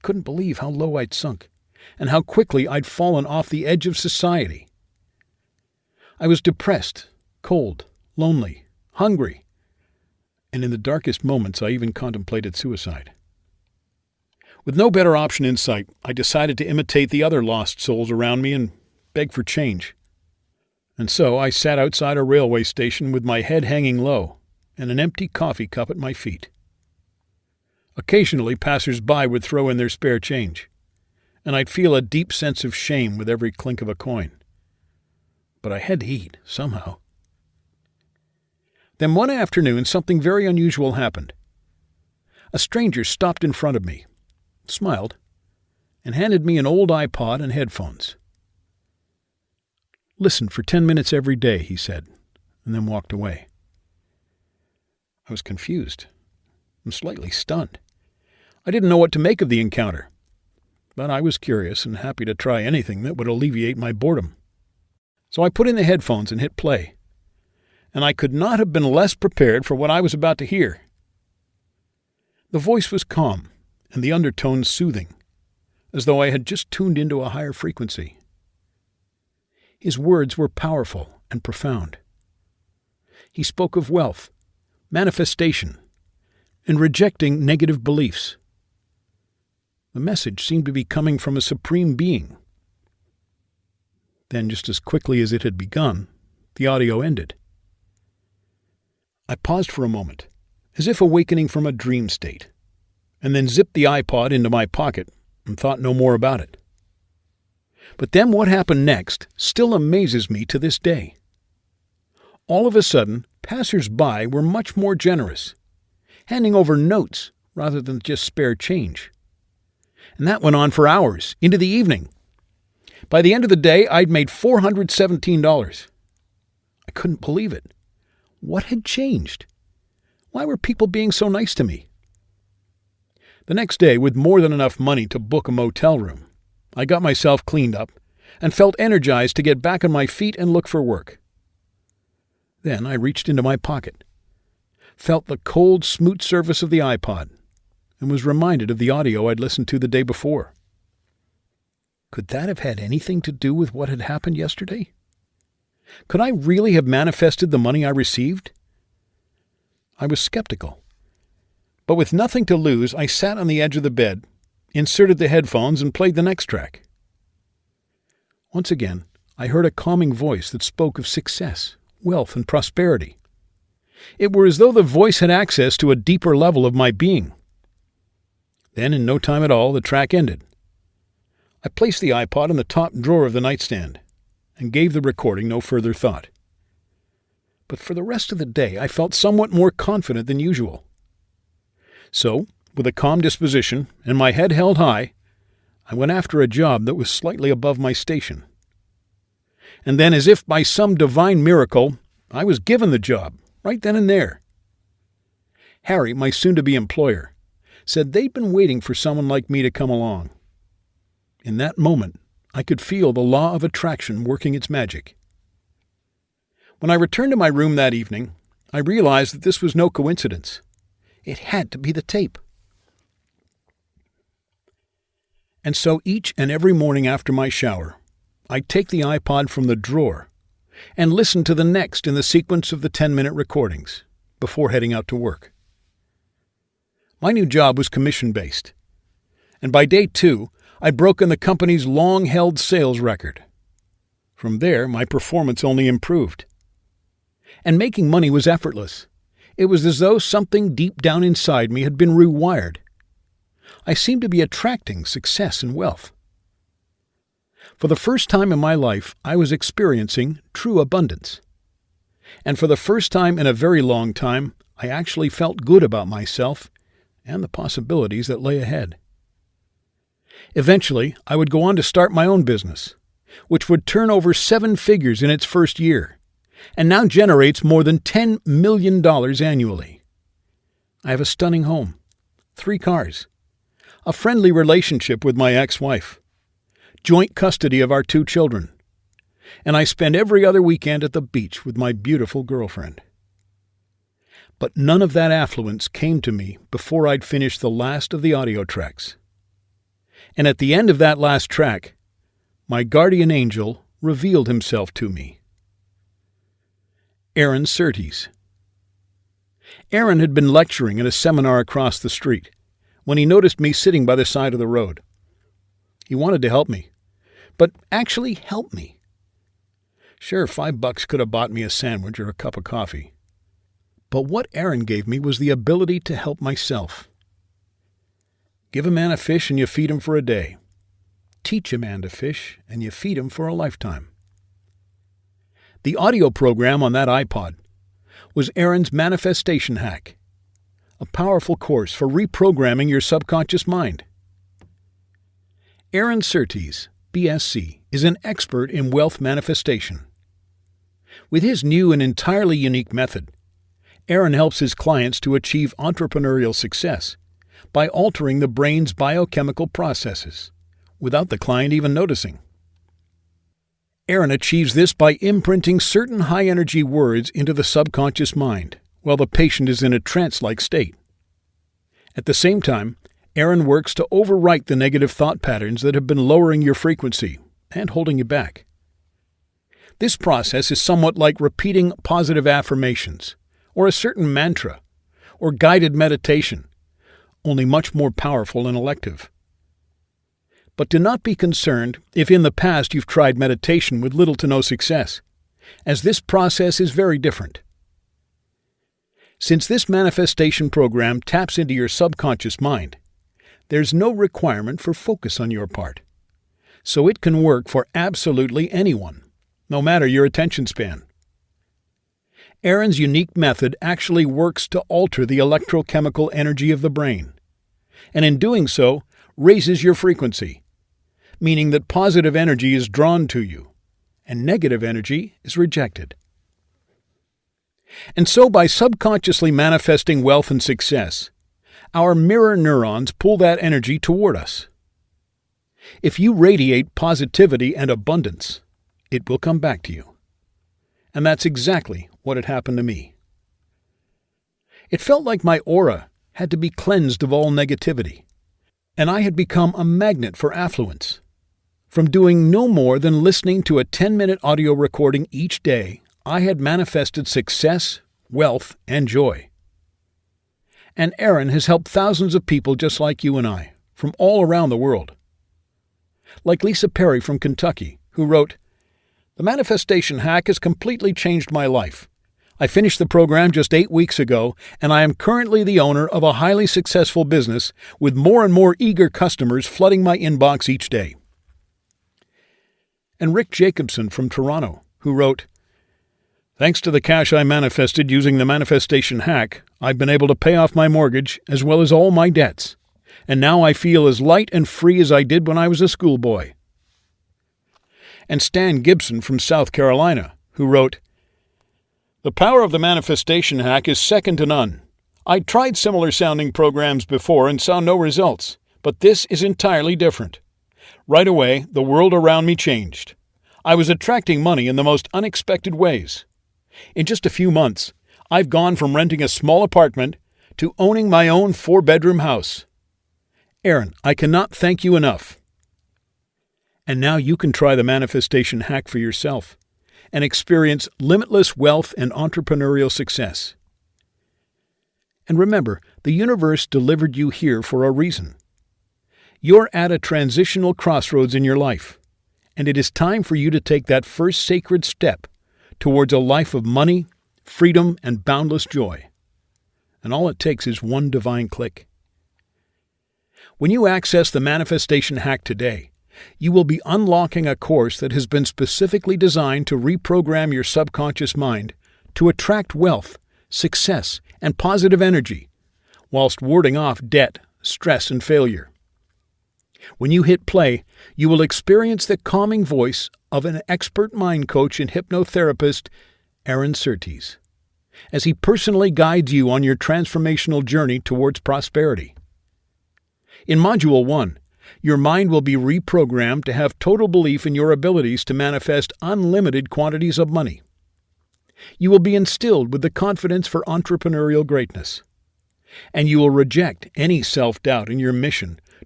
couldn't believe how low I'd sunk, and how quickly I'd fallen off the edge of society. I was depressed, cold, lonely, hungry, and in the darkest moments I even contemplated suicide. With no better option in sight, I decided to imitate the other lost souls around me and beg for change. And so I sat outside a railway station with my head hanging low and an empty coffee cup at my feet. Occasionally, passers-by would throw in their spare change, and I'd feel a deep sense of shame with every clink of a coin. But I had to eat, somehow. Then one afternoon, something very unusual happened. A stranger stopped in front of me, smiled, and handed me an old iPod and headphones. "Listen for 10 minutes every day," he said, and then walked away. I was confused and slightly stunned. I didn't know what to make of the encounter, but I was curious and happy to try anything that would alleviate my boredom. So I put in the headphones and hit play, and I could not have been less prepared for what I was about to hear. The voice was calm, and the undertones soothing, as though I had just tuned into a higher frequency. His words were powerful and profound. He spoke of wealth, manifestation, and rejecting negative beliefs. The message seemed to be coming from a supreme being. Then, just as quickly as it had begun, the audio ended. I paused for a moment, as if awakening from a dream state, and then zipped the iPod into my pocket and thought no more about it. But then what happened next still amazes me to this day. All of a sudden, passers-by were much more generous, handing over notes rather than just spare change. And that went on for hours, into the evening. By the end of the day, I'd made $417. I couldn't believe it. What had changed? Why were people being so nice to me? The next day, with more than enough money to book a motel room, I got myself cleaned up and felt energized to get back on my feet and look for work. Then I reached into my pocket, felt the cold, smooth surface of the iPod, and was reminded of the audio I'd listened to the day before. Could that have had anything to do with what had happened yesterday? Could I really have manifested the money I received? I was skeptical. But with nothing to lose, I sat on the edge of the bed, inserted the headphones, and played the next track. Once again, I heard a calming voice that spoke of success, wealth, and prosperity. It were as though the voice had access to a deeper level of my being. Then, in no time at all, the track ended. I placed the iPod in the top drawer of the nightstand and gave the recording no further thought. But for the rest of the day, I felt somewhat more confident than usual. So, with a calm disposition and my head held high, I went after a job that was slightly above my station. And then, as if by some divine miracle, I was given the job, right then and there. Harry, my soon-to-be employer, said they'd been waiting for someone like me to come along. In that moment, I could feel the law of attraction working its magic. When I returned to my room that evening, I realized that this was no coincidence. It had to be the tape. And so each and every morning after my shower, I'd take the iPod from the drawer and listen to the next in the sequence of the 10-minute recordings before heading out to work. My new job was commission-based, and by day 2, I'd broken the company's long-held sales record. From there, my performance only improved. And making money was effortless. It was as though something deep down inside me had been rewired. I seemed to be attracting success and wealth. For the first time in my life, I was experiencing true abundance. And for the first time in a very long time, I actually felt good about myself and the possibilities that lay ahead. Eventually, I would go on to start my own business, which would turn over 7 figures in its first year, and now generates more than $10 million annually. I have a stunning home, 3 cars, a friendly relationship with my ex-wife, joint custody of our 2 children, and I spend every other weekend at the beach with my beautiful girlfriend. But none of that affluence came to me before I'd finished the last of the audio tracks. And at the end of that last track, my guardian angel revealed himself to me. Aaron Surtees. Aaron had been lecturing at a seminar across the street when he noticed me sitting by the side of the road. He wanted to help me, but actually help me. Sure, $5 could have bought me a sandwich or a cup of coffee. But what Aaron gave me was the ability to help myself. Give a man a fish and you feed him for a day. Teach a man to fish and you feed him for a lifetime. The audio program on that iPod was Aaron's Manifestation Hack, a powerful course for reprogramming your subconscious mind. Aaron Surtees, BSc, is an expert in wealth manifestation. With his new and entirely unique method, Aaron helps his clients to achieve entrepreneurial success by altering the brain's biochemical processes without the client even noticing. Aaron achieves this by imprinting certain high-energy words into the subconscious mind while the patient is in a trance-like state. At the same time, Aaron works to overwrite the negative thought patterns that have been lowering your frequency and holding you back. This process is somewhat like repeating positive affirmations, or a certain mantra, or guided meditation, only much more powerful and elective. But do not be concerned if in the past you've tried meditation with little to no success, as this process is very different. Since this manifestation program taps into your subconscious mind, there's no requirement for focus on your part, so it can work for absolutely anyone, no matter your attention span. Aaron's unique method actually works to alter the electrochemical energy of the brain, and in doing so, raises your frequency, meaning that positive energy is drawn to you, and negative energy is rejected. And so by subconsciously manifesting wealth and success, our mirror neurons pull that energy toward us. If you radiate positivity and abundance, it will come back to you. And that's exactly what had happened to me. It felt like my aura had to be cleansed of all negativity, and I had become a magnet for affluence. From doing no more than listening to a 10-minute audio recording each day, I had manifested success, wealth, and joy. And Aaron has helped thousands of people just like you and I, from all around the world. Like Lisa Perry from Kentucky, who wrote, "The manifestation hack has completely changed my life. I finished the program just 8 weeks ago, and I am currently the owner of a highly successful business with more and more eager customers flooding my inbox each day." And Rick Jacobson from Toronto, who wrote, "Thanks to the cash I manifested using the manifestation hack, I've been able to pay off my mortgage as well as all my debts, and now I feel as light and free as I did when I was a schoolboy." And Stan Gibson from South Carolina, who wrote, "The power of the manifestation hack is second to none. I tried similar sounding programs before and saw no results, but this is entirely different. Right away, the world around me changed. I was attracting money in the most unexpected ways. In just a few months, I've gone from renting a small apartment to owning my own 4-bedroom house. Aaron, I cannot thank you enough." And now you can try the manifestation hack for yourself and experience limitless wealth and entrepreneurial success. And remember, the universe delivered you here for a reason. You're at a transitional crossroads in your life, and it is time for you to take that first sacred step towards a life of money, freedom, and boundless joy. And all it takes is one divine click. When you access the manifestation hack today, you will be unlocking a course that has been specifically designed to reprogram your subconscious mind to attract wealth, success, and positive energy, whilst warding off debt, stress, and failure. When you hit play, you will experience the calming voice of an expert mind coach and hypnotherapist, Aaron Surtees, as he personally guides you on your transformational journey towards prosperity. In Module 1, your mind will be reprogrammed to have total belief in your abilities to manifest unlimited quantities of money. You will be instilled with the confidence for entrepreneurial greatness, and you will reject any self-doubt in your mission